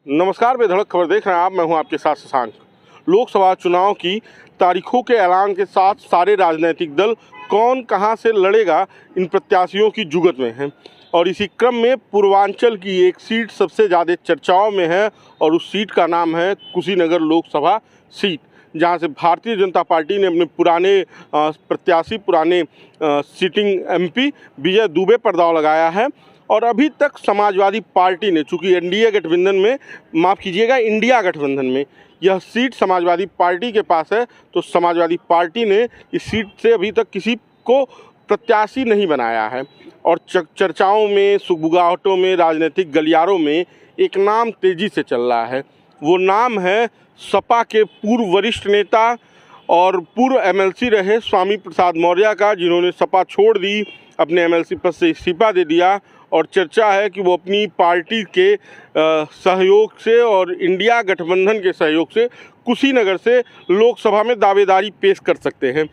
नमस्कार, बेधड़क खबर देख रहे हैं आप। मैं हूं आपके साथ शशांक। लोकसभा चुनाव की तारीखों के ऐलान के साथ सारे राजनीतिक दल कौन कहां से लड़ेगा, इन प्रत्याशियों की जुगत में हैं। और इसी क्रम में पूर्वांचल की एक सीट सबसे ज़्यादा चर्चाओं में है और उस सीट का नाम है कुशीनगर लोकसभा सीट, जहां से भारतीय जनता पार्टी ने अपने पुराने प्रत्याशी, पुराने सिटिंग एमपी विजय दुबे पर दांव लगाया है। और अभी तक समाजवादी पार्टी ने, चूंकि एनडीए गठबंधन में, माफ़ कीजिएगा, इंडिया गठबंधन में यह सीट समाजवादी पार्टी के पास है, तो समाजवादी पार्टी ने इस सीट से अभी तक किसी को प्रत्याशी नहीं बनाया है। और चर्चाओं में, सुगबुगाहटों में, राजनीतिक गलियारों में एक नाम तेज़ी से चल रहा है। वो नाम है सपा के पूर्व वरिष्ठ नेता और पूर्व एमएलसी रहे स्वामी प्रसाद मौर्य का, जिन्होंने सपा छोड़ दी, अपने एमएलसी पद से इस्तीफा दे दिया। और चर्चा है कि वो अपनी पार्टी के सहयोग से और इंडिया गठबंधन के सहयोग से कुशीनगर से लोकसभा में दावेदारी पेश कर सकते हैं।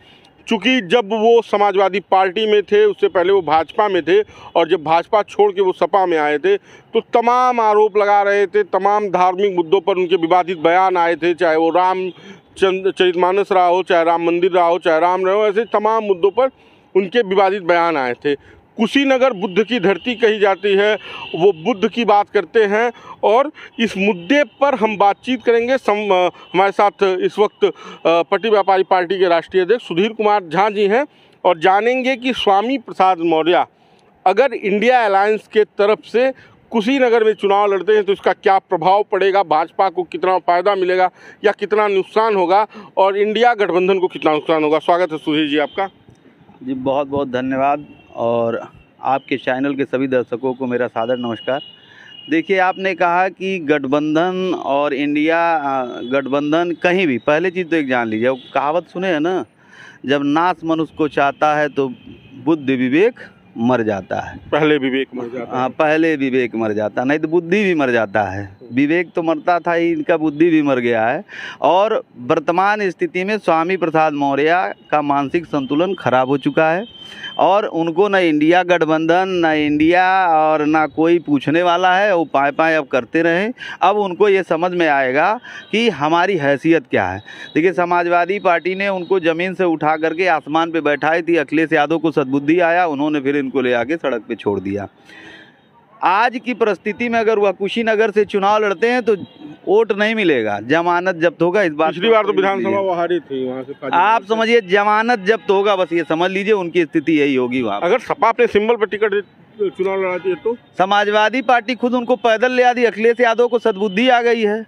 चूँकि जब वो समाजवादी पार्टी में थे, उससे पहले वो भाजपा में थे, और जब भाजपा छोड़ के वो सपा में आए थे तो तमाम आरोप लगा रहे थे, तमाम धार्मिक मुद्दों पर उनके विवादित बयान आए थे, चाहे वो रामचरितमानस रहा हो, चाहे राम मंदिर रहा हो, चाहे राम रहा हो, ऐसे तमाम मुद्दों पर उनके विवादित बयान आए थे। कुशीनगर बुद्ध की धरती कही जाती है, वो बुद्ध की बात करते हैं और इस मुद्दे पर हम बातचीत करेंगे। हमारे साथ इस वक्त पट्टी व्यापारी पार्टी के राष्ट्रीय अध्यक्ष सुधीर कुमार झा जी हैं और जानेंगे कि स्वामी प्रसाद मौर्य अगर इंडिया अलायंस के तरफ से कुशीनगर में चुनाव लड़ते हैं तो इसका क्या प्रभाव पड़ेगा, भाजपा को कितना फ़ायदा मिलेगा या कितना नुकसान होगा, और इंडिया गठबंधन को कितना नुकसान होगा। स्वागत है सुधीर जी आपका। जी बहुत बहुत धन्यवाद, और आपके चैनल के सभी दर्शकों को मेरा सादर नमस्कार। देखिए, आपने कहा कि गठबंधन और इंडिया गठबंधन कहीं भी, पहले चीज़ तो एक जान लीजिए, वो कहावत सुने हैं ना, जब नाश मनुष्य को चाहता है तो बुद्धि विवेक मर जाता है। पहले विवेक मर जाता है। हाँ, पहले विवेक मर जाता, नहीं तो बुद्धि भी मर जाता है। विवेक तो मरता था ही, इनका बुद्धि भी मर गया है। और वर्तमान स्थिति में स्वामी प्रसाद मौर्य का मानसिक संतुलन खराब हो चुका है और उनको न इंडिया गठबंधन, न इंडिया और ना कोई पूछने वाला है। वो पाए पाए अब करते रहें। अब उनको ये समझ में आएगा कि हमारी हैसियत क्या है। देखिए, समाजवादी पार्टी ने उनको ज़मीन से उठा करके आसमान पे बैठाई थी। अखिलेश यादव को सद्बुद्धि आया, उन्होंने फिर इनको ले आके सड़क पे छोड़ दिया। आज की परिस्थिति में अगर वह कुशीनगर से चुनाव लड़ते हैं तो वोट नहीं मिलेगा, जमानत जब्त होगा। इस बार पिछली बार तो विधानसभा वो हारी थी, वहाँ से आप समझिए जमानत जब्त होगा, बस ये समझ लीजिए उनकी स्थिति यही होगी वहाँ। अगर सपा अपने सिंबल पर टिकट चुनाव लड़ाती है तो समाजवादी पार्टी खुद उनको पैदल ले आती। अखिलेश यादव को सद्बुद्धि आ गई है।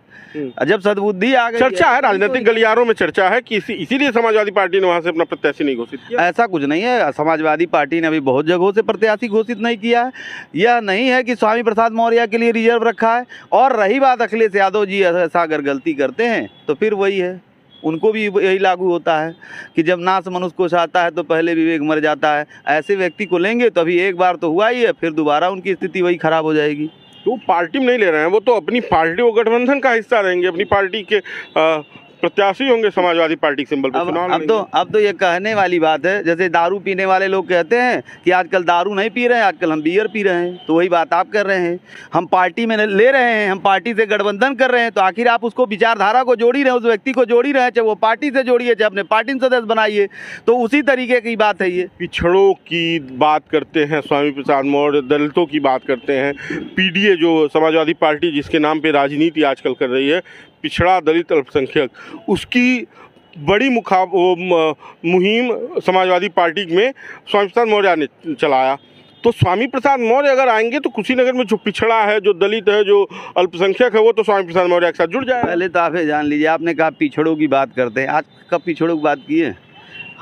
जब सद्बुद्धि आ गई, चर्चा है, राजनीतिक गलियारों में चर्चा है कि इसीलिए समाजवादी पार्टी ने वहाँ से अपना प्रत्याशी नहीं घोषित किया। ऐसा कुछ नहीं है। समाजवादी पार्टी ने अभी बहुत जगहों से प्रत्याशी घोषित नहीं किया है। यह नहीं है कि स्वामी प्रसाद मौर्य के लिए रिजर्व रखा है। और रही बात अखिलेश यादव जी ऐसा अगर गलती करते हैं तो फिर वही है, उनको भी यही लागू होता है कि जब नाश मनुष्य को चाहता है तो पहले विवेक मर जाता है। ऐसे व्यक्ति को लेंगे तो अभी एक बार तो हुआ ही है, फिर दोबारा उनकी स्थिति वही खराब हो जाएगी। तो पार्टी में नहीं ले रहे हैं, वो तो अपनी पार्टी, वो गठबंधन का हिस्सा रहेंगे, अपनी पार्टी के प्रत्याशी होंगे, समाजवादी पार्टी के सिंबल पर चुनाव लड़ेंगे। अब तो ये कहने वाली बात है, जैसे दारू पीने वाले लोग कहते हैं कि आजकल दारू नहीं पी रहे हैं, आजकल हम बियर पी रहे हैं। तो वही बात आप कर रहे हैं, हम पार्टी में ले रहे हैं, हम पार्टी से गठबंधन कर रहे हैं, तो आखिर आप उसको विचारधारा को जोड़ी रहे हैं, उस व्यक्ति को जोड़ी रहे हैं, चाहे वो पार्टी से जोड़िए, चाहे अपने पार्टी में सदस्य बनाइए। तो उसी तरीके की बात है। ये पिछड़ों की बात करते हैं स्वामी प्रसाद मौर्य, दलितों की बात करते हैं। पीडीए जो समाजवादी पार्टी जिसके नाम पे राजनीति आजकल कर रही है, पिछड़ा दलित अल्पसंख्यक, उसकी बड़ी मुहिम समाजवादी पार्टी में स्वामी प्रसाद मौर्य ने चलाया। तो स्वामी प्रसाद मौर्य अगर आएंगे तो कुशीनगर में जो पिछड़ा है, जो दलित है, जो अल्पसंख्यक है, वो तो स्वामी प्रसाद मौर्य के साथ जुड़ जाए। पहले तो आप ये जान लीजिए, आपने कहा पिछड़ों की बात करते हैं। आज कब पिछड़ों की बात की है?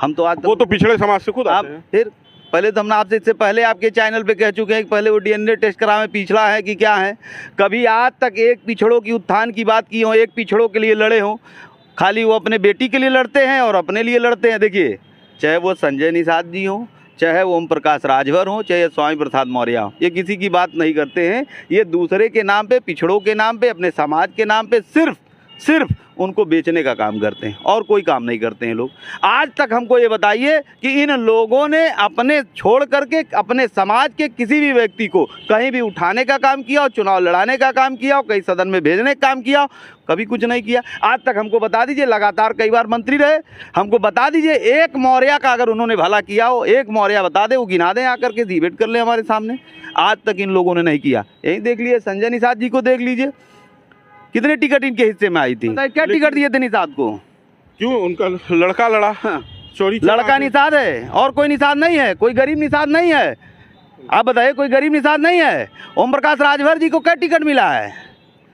हम तो आज वो तो पिछड़े समाज से खुद आते हैं। फिर पहले तो हमने आपसे इससे पहले आपके चैनल पे कह चुके हैं कि पहले वो डीएनए टेस्ट करावे पिछड़ा है कि क्या है। कभी आज तक एक पिछड़ों की उत्थान की बात की हो, एक पिछड़ों के लिए लड़े हों? खाली वो अपने बेटी के लिए लड़ते हैं और अपने लिए लड़ते हैं। देखिए, चाहे वो संजय निषाद जी हों, चाहे वो ओम प्रकाश राजभर हों, चाहे स्वामी प्रसाद मौर्य हों, ये किसी की बात नहीं करते हैं। ये दूसरे के नाम पे, पिछड़ों के नाम पे, अपने समाज के नाम पे सिर्फ उनको बेचने का काम करते हैं और कोई काम नहीं करते हैं लोग। आज तक हमको ये बताइए कि इन लोगों ने अपने छोड़ करके अपने समाज के किसी भी व्यक्ति को कहीं भी उठाने का काम किया हो, चुनाव लड़ाने का काम किया हो, कहीं सदन में भेजने का काम किया हो? कभी कुछ नहीं किया। आज तक हमको बता दीजिए, लगातार कई बार मंत्री रहे, हमको बता दीजिए एक मौर्या का अगर उन्होंने भला किया हो, एक मौर्या बता दे, वो गिना दें आकर के, डिबेट कर ले हमारे सामने। आज तक इन लोगों ने नहीं किया। यही देख लीजिए, संजय निषाद जी को देख लीजिए, कितने टिकट इनके हिस्से में आई थी, क्या टिकट दिए थे निषाद को? क्यों? उनका लड़का लड़ा, चोरी लड़का निषाद है और कोई निषाद नहीं है, कोई गरीब निषाद नहीं है। आप बताइए, कोई गरीब निषाद नहीं है। ओम प्रकाश राजभर जी को क्या टिकट मिला है?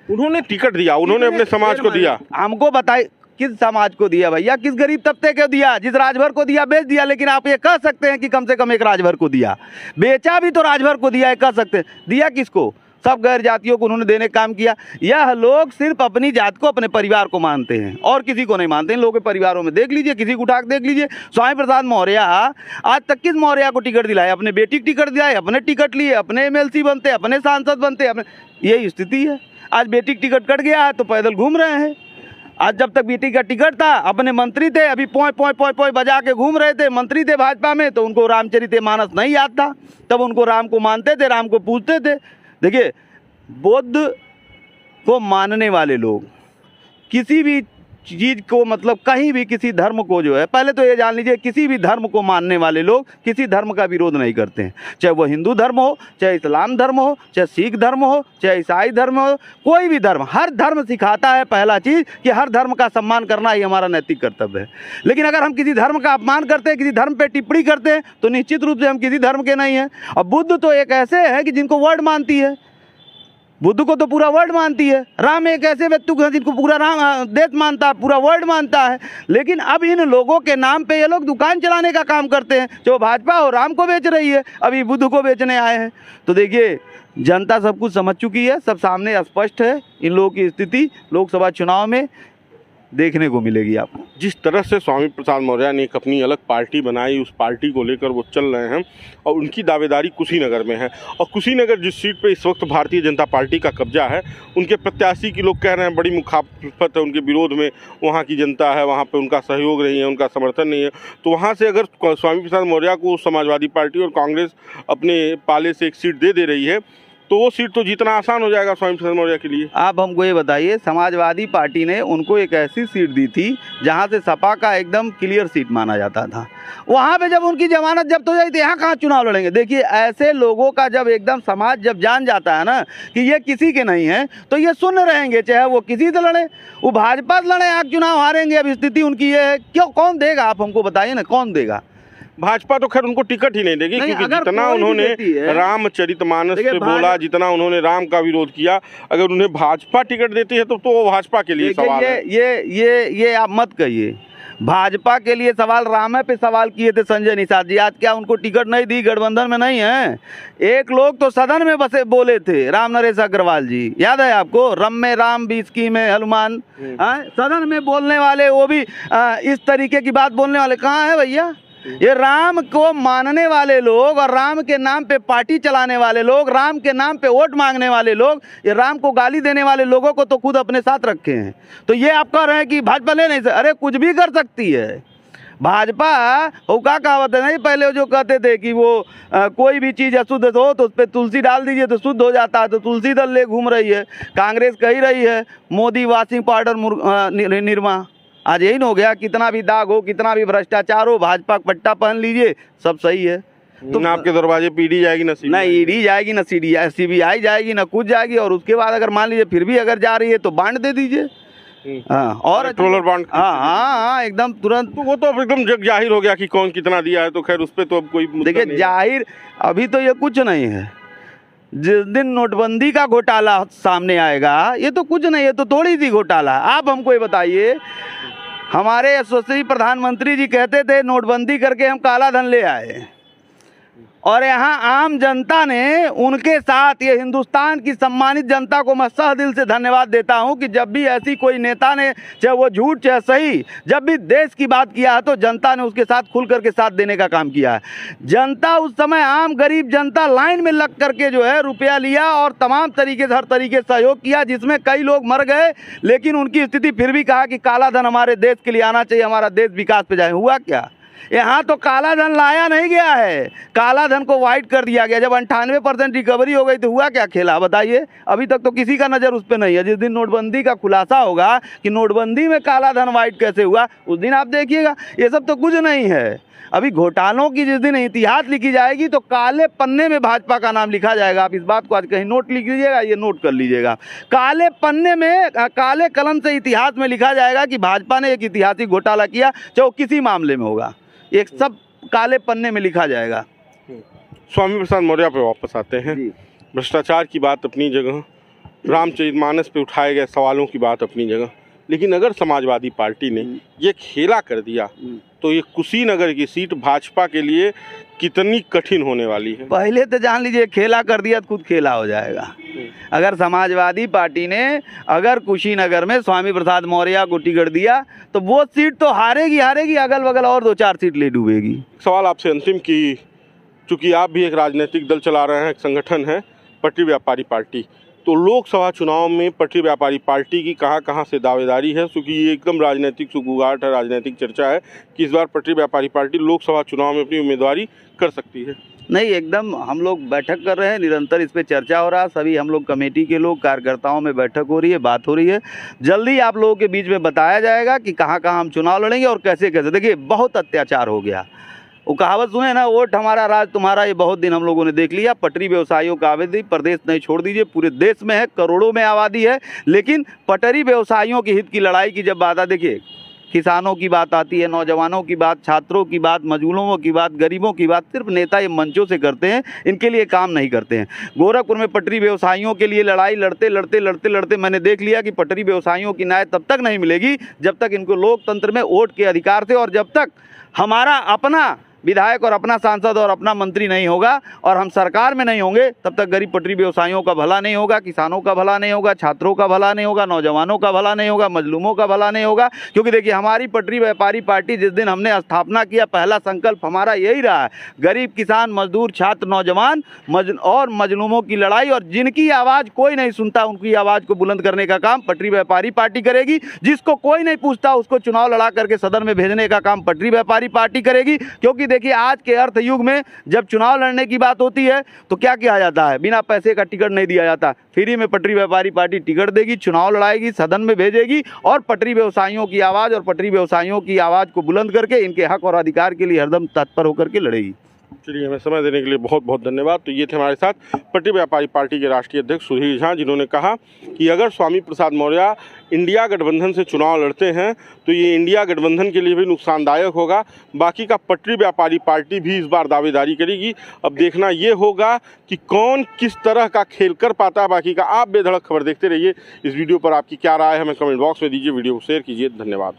उन्होंने टिकट दिया, उन्होंने अपने समाज को दिया। हमको बताइए किस समाज को दिया भैया, किस गरीब तबके को दिया? जिस राजभर को दिया बेच दिया, लेकिन आप ये कह सकते हैं कि कम से कम एक राजभर को दिया, बेचा भी तो राजभर को दिया है, कह सकते हैं। दिया किसको? सब गैर जातियों को उन्होंने देने का काम किया। यह लोग सिर्फ अपनी जात को, अपने परिवार को मानते हैं और किसी को नहीं मानते। इन लोगों के परिवारों में देख लीजिए, किसी को उठा के देख लीजिए। स्वामी प्रसाद मौर्य आज तक किस मौर्य को टिकट दिलाए? अपने बेटी को टिकट दिलाए, अपने टिकट लिए, अपने एमएलसी बनते, अपने सांसद बनते, अपने, यही स्थिति है। आज बेटी की टिकट कट गया है तो पैदल घूम रहे हैं। आज जब तक बेटी का टिकट था, अपने मंत्री थे, अभी पोय पोय पोय पोय बजा के घूम रहे थे, मंत्री थे भाजपा में, तो उनको रामचरितमानस नहीं याद था। तब उनको राम को मानते थे, राम को पूजते थे। देखिए, बुद्ध को मानने वाले लोग किसी भी चीज़ को, मतलब कहीं भी किसी धर्म को जो है, पहले तो ये जान लीजिए, किसी भी धर्म को मानने वाले लोग किसी धर्म का विरोध नहीं करते हैं। चाहे वो हिंदू धर्म हो, चाहे इस्लाम धर्म हो, चाहे सिख धर्म हो, चाहे ईसाई धर्म हो, कोई भी धर्म, हर धर्म सिखाता है पहला चीज़ कि हर धर्म का सम्मान करना ही हमारा नैतिक कर्तव्य है। लेकिन अगर हम किसी धर्म का अपमान करते हैं, किसी धर्म पर टिप्पणी करते हैं, तो निश्चित रूप से हम किसी धर्म के नहीं हैं। और बुद्ध तो एक ऐसे है कि जिनको वर्ल्ड मानती है, बुद्ध को तो पूरा वर्ल्ड मानती है। राम एक ऐसे व्यक्ति को जिनको पूरा राम देश मानता है, पूरा वर्ल्ड मानता है। लेकिन अब इन लोगों के नाम पे ये लोग दुकान चलाने का काम करते हैं। जो भाजपा हो राम को बेच रही है, अभी बुद्ध को बेचने आए हैं। तो देखिए, जनता सब कुछ समझ चुकी है, सब सामने स्पष्ट है। इन लोगों की स्थिति लोकसभा चुनाव में देखने को मिलेगी आपको। जिस तरह से स्वामी प्रसाद मौर्य ने एक अपनी अलग पार्टी बनाई, उस पार्टी को लेकर वो चल रहे हैं और उनकी दावेदारी कुशीनगर में है। और कुशीनगर जिस सीट पे इस वक्त भारतीय जनता पार्टी का कब्जा है, उनके प्रत्याशी की लोग कह रहे हैं बड़ी मुखाफत है उनके विरोध में। वहाँ की जनता है, वहाँ पे उनका सहयोग नहीं है, उनका समर्थन नहीं है। तो वहाँ से अगर स्वामी प्रसाद मौर्य को समाजवादी पार्टी और कांग्रेस अपने पाले से एक सीट दे रही है, तो वो सीट तो जीतना आसान हो जाएगा स्वामी प्रसाद मौर्य के लिए। आप हमको ये बताइए, समाजवादी पार्टी ने उनको एक ऐसी सीट दी थी जहां से सपा का एकदम क्लियर सीट माना जाता था। वहां पे जब उनकी जमानत जब्त हो जाए तो यहाँ कहाँ चुनाव लड़ेंगे? देखिए, ऐसे लोगों का जब एकदम समाज जब जान जाता है ना कि ये किसी के नहीं है, तो ये सुन रहेंगे, चाहे वो किसी से लड़े, वो भाजपा से लड़े, आप चुनाव हारेंगे। अब स्थिति उनकी ये है। क्यों? कौन देगा? आप हमको बताइए ना, कौन देगा? भाजपा तो खैर उनको टिकट ही नहीं देगी, क्योंकि जितना उन्होंने रामचरितमानस पे बोला, जितना उन्होंने राम का विरोध किया, अगर उन्हें भाजपा टिकट देती है तो वो भाजपा के लिए सवाल है। ये आप मत कहिए, भाजपा के लिए सवाल, राम पे सवाल किए थे संजय निषाद जी। आज क्या उनको टिकट नहीं दी? गठबंधन में नहीं है। एक लोग तो सदन में बसे बोले थे, राम नरेश अग्रवाल जी, याद है आपको? रम में राम बीच की में हनुमान। सदन में बोलने वाले, वो भी इस तरीके की बात बोलने वाले कहाँ है भैया? ये राम को मानने वाले लोग और राम के नाम पे पार्टी चलाने वाले लोग, राम के नाम पे वोट मांगने वाले लोग, ये राम को गाली देने वाले लोगों को तो खुद अपने साथ रखे हैं। तो ये आप कह रहे हैं कि भाजपा ले नहीं सकती? अरे कुछ भी कर सकती है भाजपा। वो क्या कहावत है नहीं, पहले जो कहते थे कि वो कोई भी चीज़ अशुद्ध हो तो उस पर तुलसी डाल दीजिए तो शुद्ध हो जाता है। तो तुलसी दल ले घूम रही है कांग्रेस, कही रही है मोदी वॉशिंग पाउडर निर्मा। आज यही न हो गया? कितना भी दाग हो, कितना भी भ्रष्टाचार हो, भाजपा पट्टा पहन लीजिए, सब सही है। तो ना आपके दरवाजे पे ईडी जाएगी, ना ईडी जाएगी, ना सीबीआई जाएगी, ना कुछ जाएगी। और उसके बाद अगर मान लीजिए फिर भी अगर जा रही है तो बांड दे दीजिए। हाँ, और ट्रोलर बांड। हाँ, एकदम तुरंत। तो वो तो एकदम जग जाहिर हो गया कि कौन कितना दिया है। तो खैर उस पर तो अब कोई देखिए, जाहिर अभी तो ये कुछ नहीं है। जिस दिन नोटबंदी का घोटाला सामने आएगा, ये तो कुछ नहीं है, तो थोड़ी सी घोटाला। आप हमको ये बताइए, हमारे यशस्वी प्रधानमंत्री जी कहते थे नोटबंदी करके हम काला धन ले आए, और यहाँ आम जनता ने उनके साथ, ये हिंदुस्तान की सम्मानित जनता को मैं सह दिल से धन्यवाद देता हूँ कि जब भी ऐसी कोई नेता ने, चाहे वो झूठ चाहे सही, जब भी देश की बात किया है तो जनता ने उसके साथ खुल करके साथ देने का काम किया है। जनता उस समय, आम गरीब जनता लाइन में लग करके जो है रुपया लिया और तमाम तरीके से, हर तरीके से सहयोग किया, जिसमें कई लोग मर गए, लेकिन उनकी स्थिति फिर भी कहा कि काला धन हमारे देश के लिए आना चाहिए, हमारा देश विकास पे जाए। हुआ क्या? यहाँ तो काला धन लाया नहीं गया है, काला धन को वाइट कर दिया गया। जब 98% रिकवरी हो गई तो हुआ क्या खेला, बताइए? अभी तक तो किसी का नज़र उस पर नहीं है। जिस दिन नोटबंदी का खुलासा होगा कि नोटबंदी में काला धन वाइट कैसे हुआ, उस दिन आप देखिएगा। ये सब तो कुछ नहीं है। अभी घोटालों की जिस दिन इतिहास लिखी जाएगी तो काले पन्ने में भाजपा का नाम लिखा जाएगा। आप इस बात को आज कहीं नोट लिख लीजिएगा, ये नोट कर लीजिएगा। काले पन्ने में, काले कलम से इतिहास में लिखा जाएगा कि भाजपा ने एक ऐतिहासिक घोटाला किया, चाहे वो किसी मामले में होगा, एक सब काले पन्ने में लिखा जाएगा। स्वामी प्रसाद मौर्य पे वापस आते हैं। भ्रष्टाचार की बात अपनी जगह, रामचरितमानस पे उठाए गए सवालों की बात अपनी जगह, लेकिन अगर समाजवादी पार्टी ने ये खेला कर दिया तो ये कुशीनगर की सीट भाजपा के लिए कितनी कठिन होने वाली है? पहले तो जान लीजिए, खेला कर दिया तो खुद खेला हो जाएगा। अगर समाजवादी पार्टी ने अगर कुशीनगर में स्वामी प्रसाद मौर्य को टिकट दिया तो वो सीट तो हारेगी हारेगी, अगल बगल और 2-4 सीट ले डूबेगी। सवाल आपसे अंतिम कि चूंकि आप भी एक राजनीतिक दल चला रहे हैं, एक संगठन है पटरी व्यापारी पार्टी, तो लोकसभा चुनाव में पटरी व्यापारी पार्टी की कहां से दावेदारी है? क्योंकि ये एकदम राजनीतिक सुगबुगाहट है, राजनीतिक चर्चा है कि इस बार पटरी व्यापारी पार्टी लोकसभा चुनाव में अपनी उम्मीदवारी कर सकती है। नहीं, एकदम हम लोग बैठक कर रहे हैं, निरंतर इस पे चर्चा हो रहा है। सभी हम लोग कमेटी के लोग, कार्यकर्ताओं में बैठक हो रही है, बात हो रही है। जल्दी आप लोगों के बीच में बताया जाएगा कि कहाँ हम चुनाव लड़ेंगे और कैसे कैसे। देखिए, बहुत अत्याचार हो गया। वो कहावत सुने ना, वोट हमारा राज तुम्हारा, ये बहुत दिन हम लोगों ने देख लिया। पटरी व्यवसायियों का आबादी प्रदेश नहीं छोड़ दीजिए, पूरे देश में है, करोड़ों में आबादी है, लेकिन पटरी व्यवसायियों के हित की लड़ाई की जब बात आती, देखिए किसानों की बात आती है, नौजवानों की बात, छात्रों की बात, मजदूरों की बात, गरीबों की बात, सिर्फ नेता ये मंचों से करते हैं, इनके लिए काम नहीं करते हैं। गोरखपुर में पटरी व्यवसायियों के लिए लड़ाई लड़ते मैंने देख लिया कि पटरी व्यवसायियों की न्याय तब तक नहीं मिलेगी जब तक इनको लोकतंत्र में वोट के अधिकार से, और जब तक हमारा अपना विधायक और अपना सांसद और अपना मंत्री नहीं होगा और हम सरकार में नहीं होंगे, तब तक गरीब पटरी व्यवसायियों का भला नहीं होगा, किसानों का भला नहीं होगा, छात्रों का भला नहीं होगा, नौजवानों का भला नहीं होगा, मजलूमों का भला नहीं होगा। क्योंकि देखिए, हमारी पटरी व्यापारी पार्टी जिस दिन हमने स्थापना किया, पहला संकल्प हमारा यही रहा है, गरीब, किसान, मजदूर, छात्र, नौजवान और मजलूमों की लड़ाई, और जिनकी आवाज़ कोई नहीं सुनता उनकी आवाज़ को बुलंद करने का काम पटरी व्यापारी पार्टी करेगी। जिसको कोई नहीं पूछता उसको चुनाव लड़ा करके सदन में भेजने का काम पटरी व्यापारी पार्टी करेगी। क्योंकि देखिए, आज के अर्थ युग में जब चुनाव लड़ने की बात होती है तो क्या किया जाता है? बिना पैसे का टिकट नहीं दिया जाता। फ्री में पटरी व्यापारी पार्टी टिकट देगी, चुनाव लड़ाएगी, सदन में भेजेगी और पटरी व्यवसायियों की आवाज़ और पटरी व्यवसायियों की आवाज़ को बुलंद करके इनके हक और अधिकार के लिए हरदम तत्पर होकर के लड़ेगी। चलिए, हमें समय देने के लिए बहुत बहुत धन्यवाद। तो ये थे हमारे साथ पटरी व्यापारी पार्टी के राष्ट्रीय अध्यक्ष सुधीर झा, जिन्होंने कहा कि अगर स्वामी प्रसाद मौर्य इंडिया गठबंधन से चुनाव लड़ते हैं तो ये इंडिया गठबंधन के लिए भी नुकसानदायक होगा। बाकी का पटरी व्यापारी पार्टी भी इस बार दावेदारी करेगी। अब देखना ये होगा कि कौन किस तरह का खेल कर पाता है। बाकी का आप बेधड़क खबर देखते रहिए। इस वीडियो पर आपकी क्या राय है हमें कमेंट बॉक्स में दीजिए, वीडियो को शेयर कीजिए। धन्यवाद।